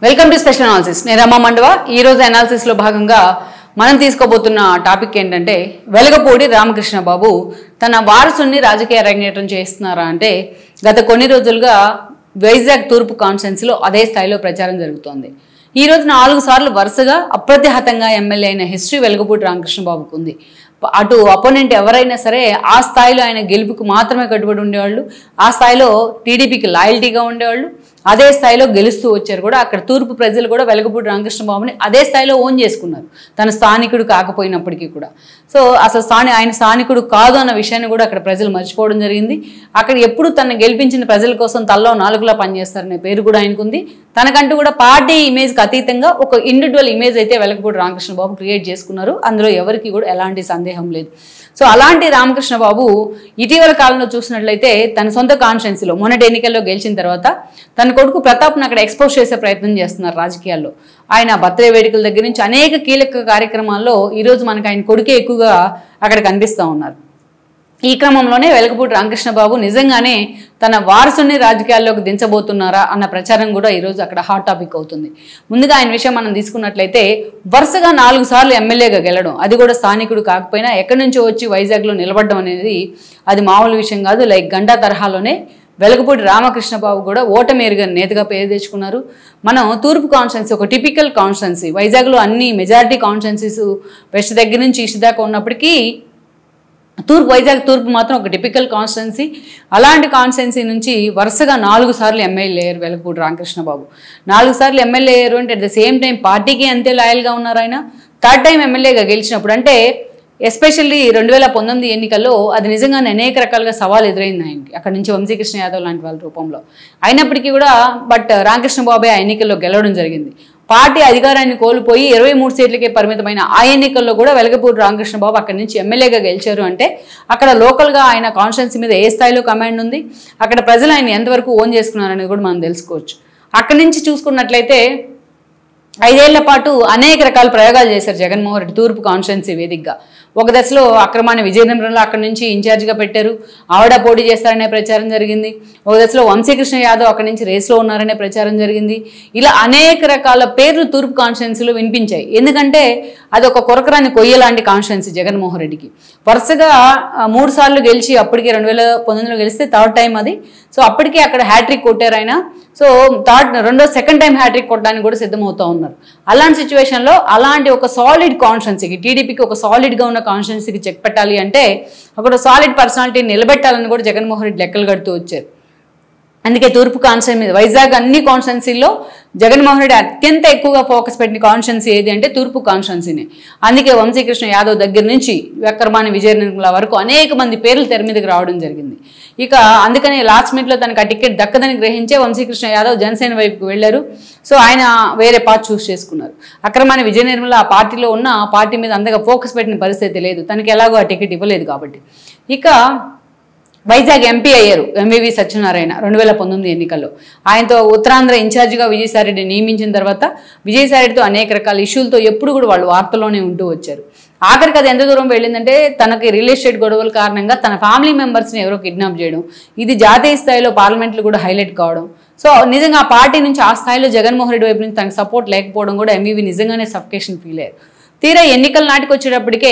Welcome to special analysis. నేను రమా మండవ. ఈరోజు అనాలిసిస్లో భాగంగా మనం తీసుకోబోతున్న టాపిక్ ఏంటంటే వెలగపూడి రామకృష్ణ బాబు తన వారసుని రాజకీయ అరంగేట్రం చేస్తున్నారా అంటే గత కొన్ని రోజులుగా వైజాగ్ తూర్పు కాన్స్టిట్యున్సీలో అదే స్థాయిలో ప్రచారం జరుగుతోంది. ఈ రోజు 4 సార్లు వరుసగా అప్రతిహతంగా ఎమ్మెల్యే అయిన హిస్టరీ వెలగపూడి రామకృష్ణ బాబుకు ఉంది. అటు అపోనెంట్ ఎవరైనా సరే ఆ స్థాయిలో ఆయన గెలుపుకు మాత్రమే కట్టుబడి ఉండేవాళ్ళు, ఆ స్థాయిలో టీడీపీకి లాయల్టీగా ఉండేవాళ్ళు, అదే స్థాయిలో గెలుస్తూ వచ్చారు కూడా. అక్కడ తూర్పు ప్రజలు కూడా వెలగపూడి రామకృష్ణ బాబుని అదే స్థాయిలో ఓన్ చేసుకున్నారు, తన స్థానికుడు కాకపోయినప్పటికీ కూడా. సో అసలు ఆయన స్థానికుడు కాదు అన్న విషయాన్ని కూడా అక్కడ ప్రజలు మర్చిపోవడం జరిగింది. అక్కడ ఎప్పుడు తనను గెలిపించిన ప్రజల కోసం తల్లో నాలుగులా పనిచేస్తారనే పేరు కూడా ఆయనకుంది. తనకంటూ కూడా పార్టీ ఇమేజ్కి అతీతంగా ఒక ఇండివిజువల్ ఇమేజ్ అయితే వెలగపూడి రామకృష్ణ బాబు క్రియేట్ చేసుకున్నారు. అందులో ఎవరికి కూడా ఎలాంటి సందేహం లేదు. సో అలాంటి రామకృష్ణ బాబు ఇటీవల కాలంలో చూసినట్లయితే తన సొంత కాన్స్టిట్యున్సీలో మొన్నటి ఎన్నికల్లో గెలిచిన తర్వాత తన కొడుకు ప్రతాప్ను అక్కడ ఎక్స్పోజ్ చేసే ప్రయత్నం చేస్తున్నారు రాజకీయాల్లో. ఆయన బర్త్డే వేడుకల దగ్గర నుంచి అనేక కీలక కార్యక్రమాల్లో ఈరోజు మనకు ఆయన కొడుకే ఎక్కువగా అక్కడ కనిపిస్తూ ఉన్నారు. ఈ క్రమంలోనే వెలగపూడి రామకృష్ణ బాబు నిజంగానే తన వారసుని రాజకీయాల్లోకి దించబోతున్నారా అన్న ప్రచారం కూడా ఈరోజు అక్కడ హాట్ టాపిక్ అవుతుంది. ముందుగా ఆయన విషయం మనం తీసుకున్నట్లయితే వరుసగా 4 సార్లు ఎమ్మెల్యేగా గెలవడం, అది కూడా స్థానికుడు కాకపోయినా ఎక్కడి నుంచో వచ్చి వైజాగ్లో నిలబడడం అనేది అది మామూలు విషయం కాదు. లైక్ గంటా తరహాలోనే వెలగపూడి రామకృష్ణ బాబు కూడా ఓటమి ఎరుగని నేతగా పేరు తెచ్చుకున్నారు. మనం తూర్పు కాన్స్టిట్యున్సీ ఒక టిపికల్ కాన్స్టిట్యున్సీ, వైజాగ్లో అన్ని మెజారిటీ కాన్స్టిట్యున్సీస్ వెస్ట్ దగ్గర నుంచి ఈస్ట్ దాకా ఉన్నప్పటికీ వైజాగ్ తూర్పు మాత్రం ఒక టిపికల్ కాన్స్టిట్యున్సీ. అలాంటి కాన్స్టిట్యున్సీ నుంచి వరుసగా 4 సార్లు ఎమ్మెల్యే అయ్యారు వెలగపూడి రామకృష్ణ బాబు. 4 సార్లు ఎమ్మెల్యే అయ్యారు అంటే అట్ ద సేమ్ టైం పార్టీకి అంతే లాయల్గా ఉన్నారు ఆయన. థర్డ్ టైం ఎమ్మెల్యేగా గెలిచినప్పుడు అంటే ఎస్పెషల్లీ 2019 ఎన్నికల్లో అది నిజంగానే అనేక రకాలుగా సవాల్ ఎదురైంది ఆయనకి, అక్కడ నుంచి వంశీకృష్ణ యాదవ్ లాంటి వాళ్ళ రూపంలో. అయినప్పటికీ కూడా రామకృష్ణ బాబే ఆ ఎన్నికల్లో గెలవడం జరిగింది. పార్టీ అధికారాన్ని కోల్పోయి 23 సీట్లకే పరిమితమైన ఆ ఎన్నికల్లో కూడా వెలగపూడి రామకృష్ణ బాబు అక్కడి నుంచి ఎమ్మెల్యేగా గెలిచారు అంటే అక్కడ లోకల్గా ఆయన కాన్స్టిట్యున్సీ మీద ఏ స్థాయిలో కమాండ్ ఉంది, అక్కడ ప్రజలు ఆయన ఎంతవరకు ఓన్ చేసుకున్నారనేది కూడా మనం తెలుసుకోవచ్చు. అక్కడి నుంచి చూసుకున్నట్లయితే 5 ఏళ్ల పాటు అనేక రకాల ప్రయోగాలు చేశారు జగన్మోహన్ రెడ్డి తూర్పు కాన్స్టిట్యున్సీ వేదికగా. ఒక దశలో అక్రమాన్ని విజయనగరంలో అక్కడి నుంచి ఇన్ఛార్జిగా పెట్టారు, ఆవిడ పోటీ చేస్తారనే ప్రచారం జరిగింది. ఒక దశలో వంశీకృష్ణ యాదవ్ అక్కడి నుంచి రేస్లో ఉన్నారనే ప్రచారం జరిగింది. ఇలా అనేక రకాల పేర్లు తూర్పు కాన్స్టిట్యున్సీలో వినిపించాయి. ఎందుకంటే అది ఒక కొరకరాని కొయ్య లాంటి కాన్స్టిట్యున్సీ జగన్మోహన్ రెడ్డికి. వరుసగా 3 సార్లు గెలిచి అప్పటికే 2019లో గెలిస్తే థర్డ్ టైం అది. సో అప్పటికే అక్కడ హ్యాట్రిక్ కొట్టారు ఆయన. సో సెకండ్ టైం హ్యాట్రిక్ కొట్టడానికి కూడా సిద్ధమవుతూ ఉన్నారు. అలాంటి సిచ్యువేషన్లో అలాంటి ఒక సాలిడ్ కాన్స్టిట్యున్సీకి, టీడీపీకి ఒక సాలిడ్గా ఉన్న కాన్స్టిట్యున్సీకి చెక్ పెట్టాలి అంటే అక్కడ సాలిడ్ పర్సనాలిటీ నిలబెట్టాలని కూడా జగన్మోహన్ రెడ్డి లెక్కలు కడుతూ వచ్చారు. అందుకే తూర్పు కాన్స్టిట్యున్సీ మీద వైజాగ్ అన్ని కాన్స్టిట్యున్సీల్లో జగన్మోహన్ రెడ్డి అత్యంత ఎక్కువగా ఫోకస్ పెట్టిన కాన్స్టిట్యున్సీ ఏది అంటే తూర్పు కాన్స్టిట్యున్సీనే. అందుకే వంశీకృష్ణ యాదవ్ దగ్గర నుంచి వెక్కరమాని విజయనిర్మల వరకు అనేక మంది పేర్లు తెర మీదకి రావడం జరిగింది. ఇక అందుకనే లాస్ట్ మినిట్లో తనకు ఆ టికెట్ దక్కదని గ్రహించే వంశీకృష్ణ యాదవ్ జనసేన వైపుకు వెళ్లారు. సో ఆయన వేరే పార్టీ చూస్ చేసుకున్నారు. అక్రమాన్ని విజయనిర్మల ఆ పార్టీలో ఉన్న ఆ పార్టీ మీద అంతగా ఫోకస్ పెట్టిన పరిస్థితి లేదు, తనకి ఎలాగో ఆ టికెట్ ఇవ్వలేదు కాబట్టి. ఇక వైజాగ్ ఎంపీ అయ్యారు ఎంవివి సత్యనారాయణ 2019 ఎన్నికల్లో. ఆయనతో ఉత్తరాంధ్ర ఇన్ఛార్జిగా విజయసాయిరెడ్డి నియమించిన తర్వాత విజయసాయిరెడ్డితో అనేక రకాల ఇష్యూలతో ఎప్పుడు కూడా వాళ్ళు వార్తల్లోనే ఉంటూ వచ్చారు. ఆఖరికి అది ఎంత దూరం వెళ్ళిందంటే తనకి రియల్ ఎస్టేట్ గొడవల కారణంగా తన ఫ్యామిలీ మెంబర్స్ని ఎవరో కిడ్నాప్ చేయడం, ఇది జాతీయ స్థాయిలో పార్లమెంట్లో కూడా హైలైట్ కావడం. సో నిజంగా ఆ పార్టీ నుంచి ఆ స్థాయిలో జగన్మోహన్ రెడ్డి వైపు నుంచి తనకు సపోర్ట్ లేకపోవడం కూడా ఎంవివి నిజంగానే సఫికేషన్ ఫీల్ అయ్యారు. తీరా ఎన్నికల నాటికి వచ్చేటప్పటికే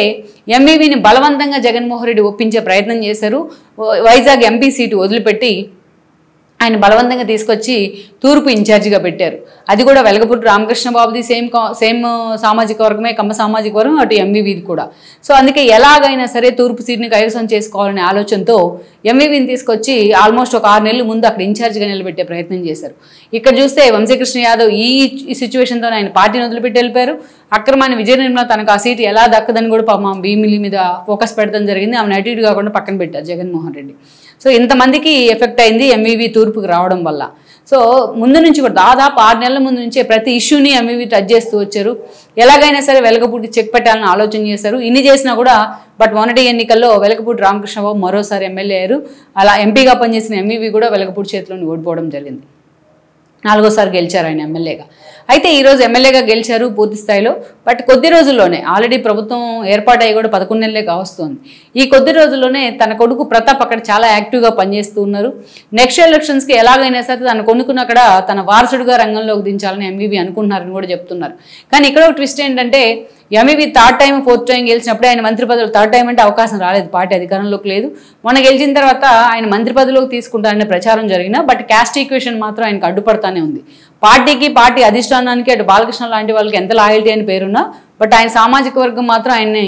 ఎంవివిని బలవంతంగా జగన్మోహన్ రెడ్డి ఒప్పించే ప్రయత్నం చేశారు. వైజాగ్ ఎంపీ సీటు వదిలిపెట్టి ఆయన బలవంతంగా తీసుకొచ్చి తూర్పు ఇన్ఛార్జిగా పెట్టారు. అది కూడా వెలగపూడి రామకృష్ణ బాబుది సేమ్ సామాజిక వర్గమే, కమ్మ సామాజిక వర్గం, అటు ఎంవివిది కూడా. సో అందుకే ఎలాగైనా సరే తూర్పు సీట్ని కైవసం చేసుకోవాలనే ఆలోచనతో ఎంవివిని తీసుకొచ్చి ఆల్మోస్ట్ ఒక 6 నెలల ముందు అక్కడ ఇన్ఛార్జిగా నిలబెట్టే ప్రయత్నం చేశారు. ఇక్కడ చూస్తే వంశీకృష్ణ యాదవ్ ఈ సిచ్యువేషన్తో ఆయన పార్టీని వదిలిపెట్టి వెళ్ళిపోయారు. అక్రమాన్ని విజయనిర్మల తనకు ఆ సీటు ఎలా దక్కదని కూడా పాపం భీమిలి మీద ఫోకస్ పెట్టడం జరిగింది. ఆమెను అటు ఇటు కాకుండా పక్కన పెట్టారు జగన్మోహన్ రెడ్డి. సో ఇంతమందికి ఎఫెక్ట్ అయింది ఎంవివి తూర్పుకి రావడం వల్ల. సో ముందు నుంచి కూడా దాదాపు 6 నెలల ముందు నుంచే ప్రతి ఇష్యూని ఎంవివి టచ్ చేస్తూ వచ్చారు. ఎలాగైనా సరే వెలగపూడి చెక్ పెట్టాలని ఆలోచన చేశారు. ఇన్ని చేసినా కూడా మొన్నటి ఎన్నికల్లో వెలగపూడి రామకృష్ణ బాబు మరోసారి ఎమ్మెల్యే అయ్యారు. అలా ఎంపీగా పనిచేసిన ఎంవివి కూడా వెలగపూడి చేతిలోని ఓడిపోవడం జరిగింది. 4వ సారి గెలిచారు ఆయన ఎమ్మెల్యేగా. అయితే ఈరోజు ఎమ్మెల్యేగా గెలిచారు పూర్తి స్థాయిలో. బట్ కొద్ది రోజుల్లోనే ఆల్రెడీ ప్రభుత్వం ఏర్పాటయ్యి కూడా 11 నెలలే కావస్తుంది. ఈ కొద్ది రోజుల్లోనే తన కొడుకు ప్రతాప్ అక్కడ చాలా యాక్టివ్గా పనిచేస్తూ ఉన్నారు. నెక్స్ట్ ఎలక్షన్స్కి ఎలాగైనా సరే తన కొనుక్కున్న అక్కడ తన వారసుడిగా రంగంలోకి దించాలని ఎంవీవీ అనుకుంటున్నారని కూడా చెప్తున్నారు. కానీ ఇక్కడ ఒక ట్విస్ట్ ఏంటంటే MVV 3rd time 4th time గెలిచినప్పుడే ఆయన మంత్రి పదవులు 3rd టైం అంటే అవకాశం రాలేదు, పార్టీ అధికారంలోకి లేదు. మొన్న గెలిచిన తర్వాత ఆయన మంత్రి పదవిలోకి తీసుకుంటారనే ప్రచారం జరిగినా బట్ క్యాస్ట్ ఈక్వేషన్ మాత్రం ఆయనకు అడ్డుపడతానే ఉంది. పార్టీ అధిష్టానానికి అటు బాలకృష్ణ లాంటి వాళ్ళకి ఎంత లాయల్టీ అని పేరున్నా బట్ ఆయన సామాజిక వర్గం మాత్రం ఆయన్ని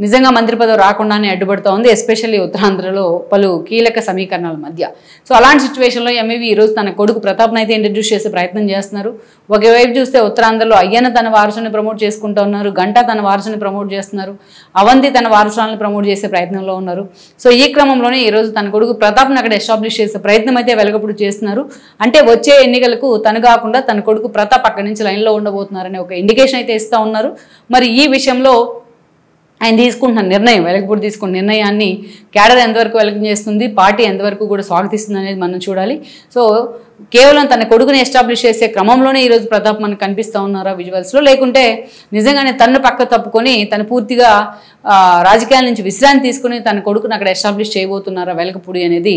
నిజంగా మంత్రి పదవి రాకుండానే అడ్డుపడుతూ ఉంది, ఎస్పెషల్లీ ఉత్తరాంధ్రలో పలు కీలక సమీకరణాల మధ్య. సో అలాంటి సిచ్యువేషన్లో ఎంవీవీ ఈరోజు తన కొడుకు ప్రతాప్ని అయితే ఇంట్రడ్యూస్ చేసే ప్రయత్నం చేస్తున్నారు. ఒకవైపు చూస్తే ఉత్తరాంధ్రలో అయ్యన్న తన వారసుని ప్రమోట్ చేసుకుంటూ ఉన్నారు, గంటా తన వారసుని ప్రమోట్ చేస్తున్నారు, అవంతి తన వారసులను ప్రమోట్ చేసే ప్రయత్నంలో ఉన్నారు. సో ఈ క్రమంలోనే ఈరోజు తన కొడుకు ప్రతాప్ని అక్కడ ఎస్టాబ్లిష్ చేసే ప్రయత్నం అయితే వెలగప్పుడు చేస్తున్నారు. అంటే వచ్చే ఎన్నికలకు తను కాకుండా తన కొడుకు ప్రతాప్ అక్కడి నుంచి లైన్లో ఉండబోతున్నారనే ఒక ఇండికేషన్ అయితే ఇస్తూ ఉన్నారు. మరి ఈ విషయంలో ఆయన తీసుకుంటున్న నిర్ణయం, వెలగపూడి తీసుకున్న నిర్ణయాన్ని క్యాడర్ ఎంతవరకు వెలకం చేస్తుంది, పార్టీ ఎంతవరకు కూడా స్వాగతిస్తుంది అనేది మనం చూడాలి. సో కేవలం తన కొడుకుని ఎస్టాబ్లిష్ చేసే క్రమంలోనే ఈరోజు ప్రతాప్ మనకు కనిపిస్తూ ఉన్నారా విజువల్స్లో, లేకుంటే నిజంగానే తన్ను పక్క తప్పుకొని తను పూర్తిగా రాజకీయాల నుంచి విశ్రాంతి తీసుకుని తన కొడుకుని అక్కడ ఎస్టాబ్లిష్ చేయబోతున్నారా వెలగపూడి అనేది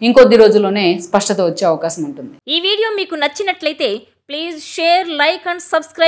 ఇంకొద్ది రోజుల్లోనే స్పష్టత వచ్చే అవకాశం ఉంటుంది. ఈ వీడియో మీకు నచ్చినట్లయితే please share, like and subscribe.